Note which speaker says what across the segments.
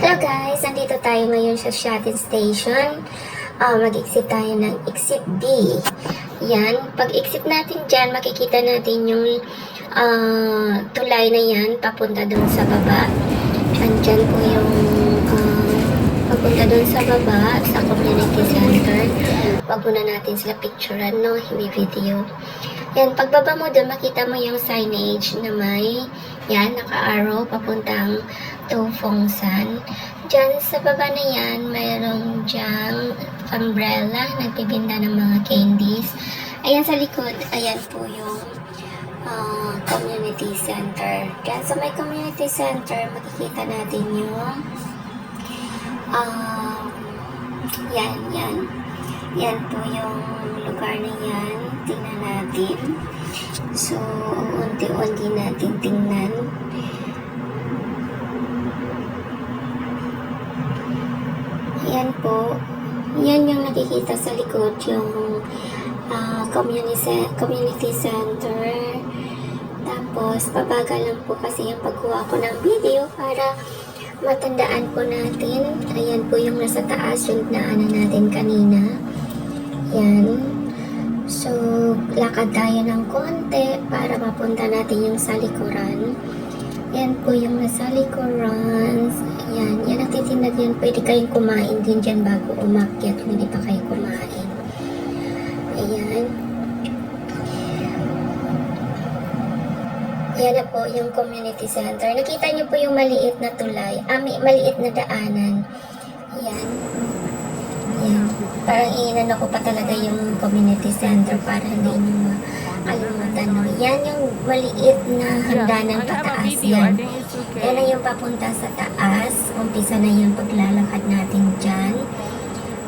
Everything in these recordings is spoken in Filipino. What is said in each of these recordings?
Speaker 1: Hello guys! Nandito tayo ngayon sa Shuttle Station. Mag-exit tayo ng exit B. Yan. Pag-exit natin dyan, makikita natin yung tulay na yan, papunta doon sa baba. Andyan po yung papunta doon sa baba, sa community center. Wag muna natin sila picturean, no? Hindi video. Yan, pagbaba mo doon, makita mo yung signage na may, yan, naka-arrow, papuntang To Fong San. Diyan sa baba na yan, mayroong dyang umbrella, nagpipinda ng mga candies. Ayan sa likod, ayan po yung community center. Diyan sa may community center, makikita natin yung yan po yung lugar na yan. Tingnan natin. So, unti-unti natin tingnan. Yan po. Yan yung nakikita sa likod, yung community center. Tapos, pabagal lang po kasi yung pagkuha ko ng video para matandaan po natin. Ayan po yung nasa taas, yung naanan natin kanina. Yan. So, lakad tayo ng konti para mapunta natin yung sa likuran. Yan po yung nasa likuran. Yan. Yan ang titinag yan. Pwede kayong kumain din dyan bago umakyat kung hindi pa kayo kumain. Ayan. Yan na po yung community center. Nakita niyo po yung maliit na tulay. Maliit na daanan. Yan. Yan. Parang inano ko pa talaga yung community center para hindi nyo makalimutan. No? Yan yung maliit na hagdanan pataas yan. Yan na yung papunta sa taas. Umpisa na yung paglalakad natin dyan.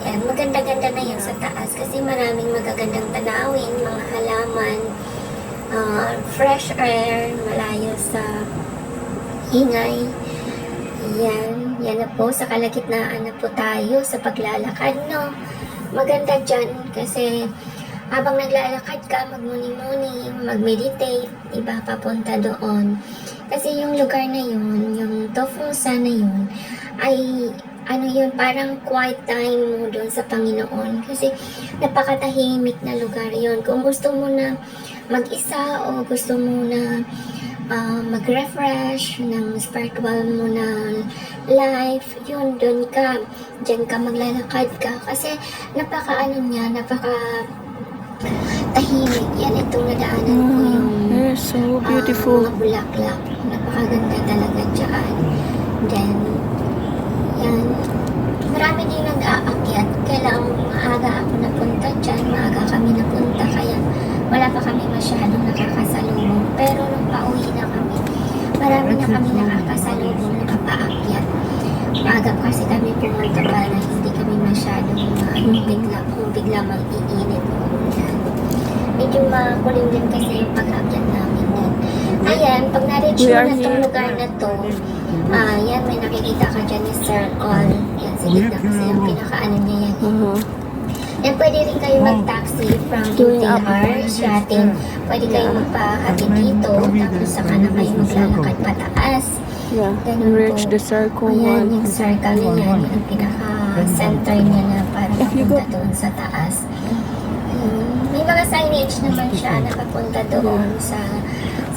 Speaker 1: Yan. Maganda-ganda na yun sa taas kasi maraming magagandang tanawin, mga halaman, fresh air, malayo sa ingay. Yan. Yan na po. Sa kalagitnaan na po tayo sa paglalakad, no? Maganda dyan kasi habang naglalakad ka, magmuni-muni, mag-meditate, iba papunta doon. Kasi yung lugar na yun, yung To Fong San na yun, ay ano yun, parang quiet time mo doon sa Panginoon. Kasi napakatahimik na lugar yun. Kung gusto mo na mag-isa o gusto mo na mag-refresh ng spiritual mo na life, yun, doon ka, dyan ka maglalakad ka, kasi napaka-ano niya, napaka-tahimik, yan itong nadaanan ko yung
Speaker 2: so beautiful.
Speaker 1: mga bulaklak, napakaganda talaga dyan, then, yan, marami din nag-aakyat, kailangan maaga ako napunta dyan, maaga kami napunta, kaya wala pa kami masyadong nakakasalubong. Pero nung pauwi na kami, marami na kami nakakasalubong, nakapaakyat. Maaga kasi kami pumunta para hindi kami masyadong bigla mag-iinit o umulan. Medyo makulim din kasi yung pag-akyat namin din. Ayan, pag na-reach mo na itong lugar na to, yan, may nakikita ka dyan yung circle. Yan, sige na kasi yung pinakaano niya yan. And pwede rin kayo mag-taxi from UTR, Shuttle. Pwede kayo magpahatid dito, tapos saka na kayo maglalakad pataas.
Speaker 2: Yeah,
Speaker 1: Ganun
Speaker 2: reach
Speaker 1: po.
Speaker 2: the circle
Speaker 1: Ayan,
Speaker 2: one.
Speaker 1: yung circle na yan, yung pinaka-center niya na para mapunta doon sa taas. May mga signage naman siya na papunta doon sa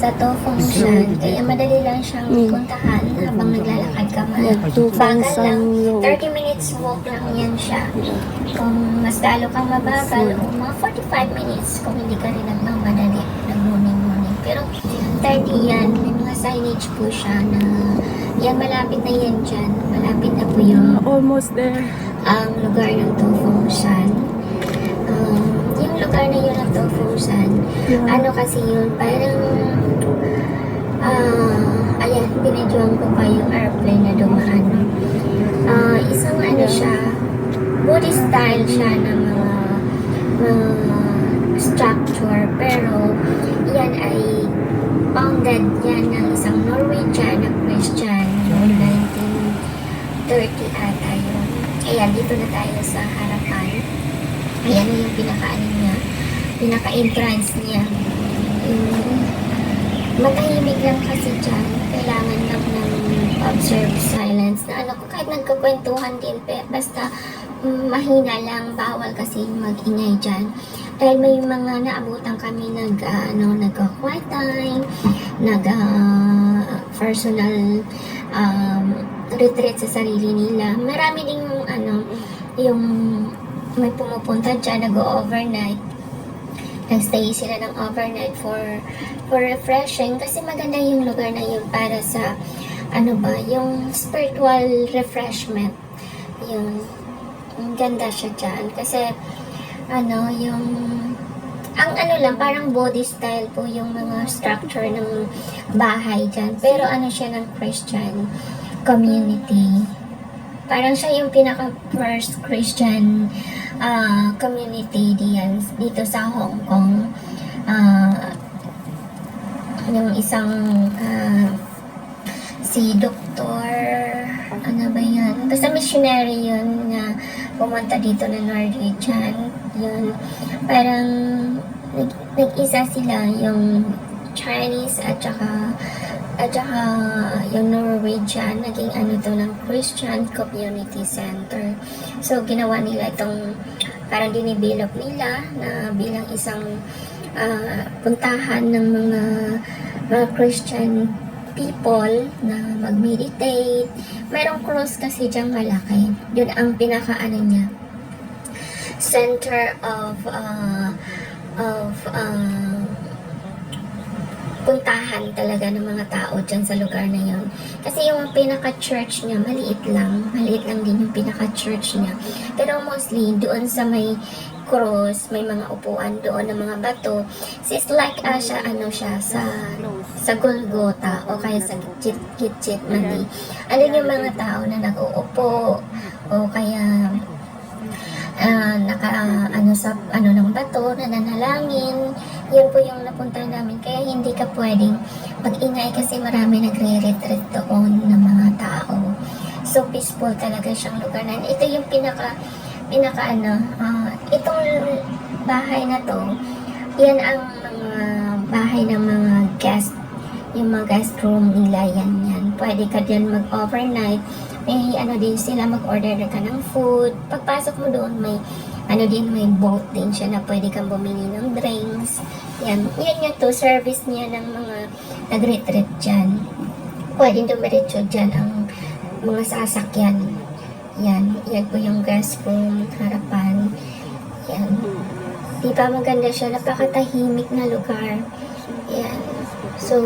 Speaker 1: To Fong San. Kaya madali lang siyang puntahan habang naglalakad ka. Bagal lang. 30 minutes walk lang yan siya. Kung mas lalo kang mabagal, o mga 45 minutes kung hindi ka rin nagmamadali, nag-morning. Pero 30 yan. May mga signage po siya na yan, malapit na yan dyan. Malapit na po yung
Speaker 2: Almost there.
Speaker 1: ang lugar ng To Fong San. Yung lugar na yun ng To Fong San, ano kasi yun, parang ayan, binidyoan ko pa yung airplane na dumaan. Isang ano siya, Buddhist style siya ng mga structure, pero yan ay founded yan ng isang Norwegian na Christian noong 1930 ata yun. Ayan, dito na tayo sa harapan. Ayan na yung pinaka-ano niya, pinaka-entrance niya. Matahimik lang kasi dyan. Kailangan lang ng observe silence na ano ko kahit nagkukwentuhan din basta mahina lang, bawal kasi mag-ingay dyan. Dahil may mga naabutan kami nag-quiet time, personal retreat sa sarili nila. Marami ding yung may pumupunta dyan, nag-overnight. Nagstay sila ng overnight for refreshing kasi maganda yung lugar na yun para sa yung spiritual refreshment. Yung ganda siya dyan kasi lang parang body style po yung mga structure ng bahay dyan, pero siya ng Christian community. Parang siya yung pinaka first Christian community dito sa Hong Kong. Yung isang si Doktor ano ba yan? Basta missionary yun na pumunta dito na Norwegian. Yun. Parang nag-isa sila yung Chinese at saka yung Norwegian, naging ng Christian Community Center. So, ginawa nila itong, parang dinidevelop nila na bilang isang puntahan ng mga Christian people na mag-meditate. Mayroong cross kasi diyang malaki. Yun ang pinaka niya. Center of puntahan talaga ng mga tao dyan sa lugar na yun. Kasi yung pinaka-church niya, maliit lang. Maliit lang din yung pinaka-church niya. Pero mostly, doon sa may cross, may mga upuan doon ng mga bato. It's like siya sa Golgotha o kaya sa Gitchimani. Alin yung mga tao na nag-uupo o kaya ng bato na nanalangin. Yun po yung napunta namin. Kaya hindi ka pwedeng mag-ingay kasi marami nagre-retreat doon ng mga tao. So peaceful talaga siyang lugar na. Ito yung itong bahay na to, yan ang mga bahay ng mga guest, yung mga guest room nila, yan. Pwede ka dyan mag-overnight. May din sila, mag-order ka ng food. Pagpasok mo doon, may may boat din siya na pwede kang bumili ng drinks. Yan yung service niya ng mga nag-retreat dyan. Pwede dumiretso dyan ang mga sasakyan. Yan po yung guest room, harapan. Yan. Diba maganda siya, napakatahimik na lugar. Yan. So,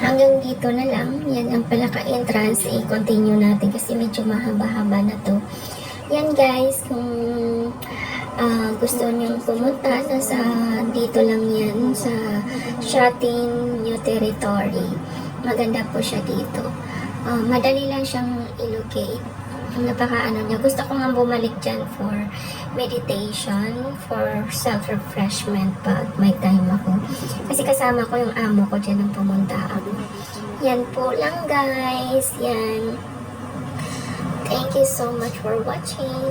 Speaker 1: hanggang dito na lang. Yan ang palaka-entrance. I-continue natin kasi medyo mahaba-haba na to. Yan guys, kung gusto niyong pumunta, dito lang yan sa Shatin New Territory. Maganda po siya dito. Madali lang siyang i-locate. Niya. Gusto ko nga bumalik dyan for meditation, for self-refreshment pag may time ako. Kasi kasama ko yung amo ko dyan nang pumunta ako. Yan po lang guys. Yan. Thank you so much for watching.